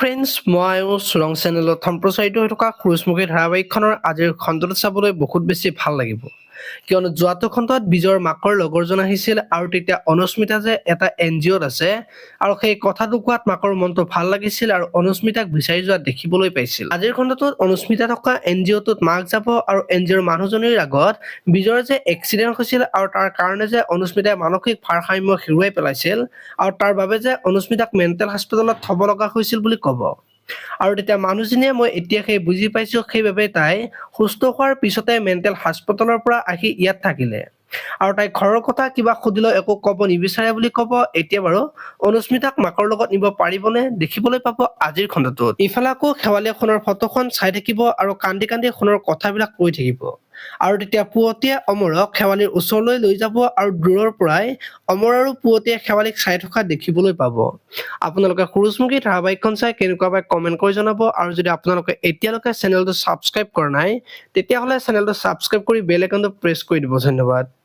Friends, মই চুৰং চেনেলত সম্প্ৰচাৰিত হৈ থকা সূৰুযমুখী ধাৰাবাহিকখনৰ আজিৰ খণ্ডটো চাবলৈ বহুত বেছি ভাল লাগিব, কিয়নো যোৱাটো খণ্ডত বিজয়ৰ মাকৰ লগৰজন আহিছিল আৰু তেতিয়া অনুস্মিতা যে এটা NGOত আছে আৰু সেই কথাটো কোৱাত মাকৰ মনটো ভাল লাগিছিল আৰু অনুস্মিতাক বিচাৰি যোৱা দেখিবলৈ পাইছিল। আজিৰ খণ্ডটোত অনুস্মিতা থকা NGOটোত মাক যাব আৰু NGOৰ মানুহজনীৰ আগত বিজয়ৰ যে এক্সিডেণ্ট হৈছিল আৰু তাৰ কাৰণে যে অনুস্মিতাই মানসিক ভাৰসাম্য হেৰুৱাই পেলাইছিল আৰু তাৰ বাবে যে অনুস্মিতাক মেণ্টেল হস্পিটেলত থব লগা হৈছিল বুলি ক'ব। আৰু তেতিয়া মানুহজনীয়ে মই এতিয়া সেই বুজি পাইছো সেইবাবে তাই সুস্থ হোৱাৰ পিছতে মেণ্টেল হস্পিটেলৰ পৰা আহি ইয়াত থাকিলে আৰু তাই ঘৰৰ কথা কিবা সুধিলেও একো ক'ব নিবিচাৰে বুলি ক'ব। এতিয়া বাৰু অনুস্মিতাক মাকৰ লগত নিব পাৰিবনে দেখিবলৈ পাব আজিৰ খণ্ডটোত। ইফালে আকৌ শেৱালিয়ে সোণৰ ফটোখন চাই থাকিব আৰু কান্দি কান্দি সোণৰ কথাবিলাক কৈ থাকিব আৰু তেতিয়া পুৱতিয়ে অমৰক শেৱালিৰ ওচৰলৈ লৈ যাব আৰু দূৰৰ পৰাই অমৰ আৰু পুৱতিয়ে শেৱালিক চাই থকা দেখিবলৈ পাব। আপোনালোকে সূৰুযমুখী ধাৰাবাহিকখন চাই কেনেকুৱা পাই কমেণ্ট কৰি জনাব আৰু যদি আপোনালোকে এতিয়ালৈকে চেনেলটো ছাবস্ক্ৰাইব কৰা নাই তেতিয়াহ'লে চেনেলটো ছাবস্ক্ৰাইব কৰি বেল আইকনটো প্ৰেছ কৰি দিব। ধন্যবাদ।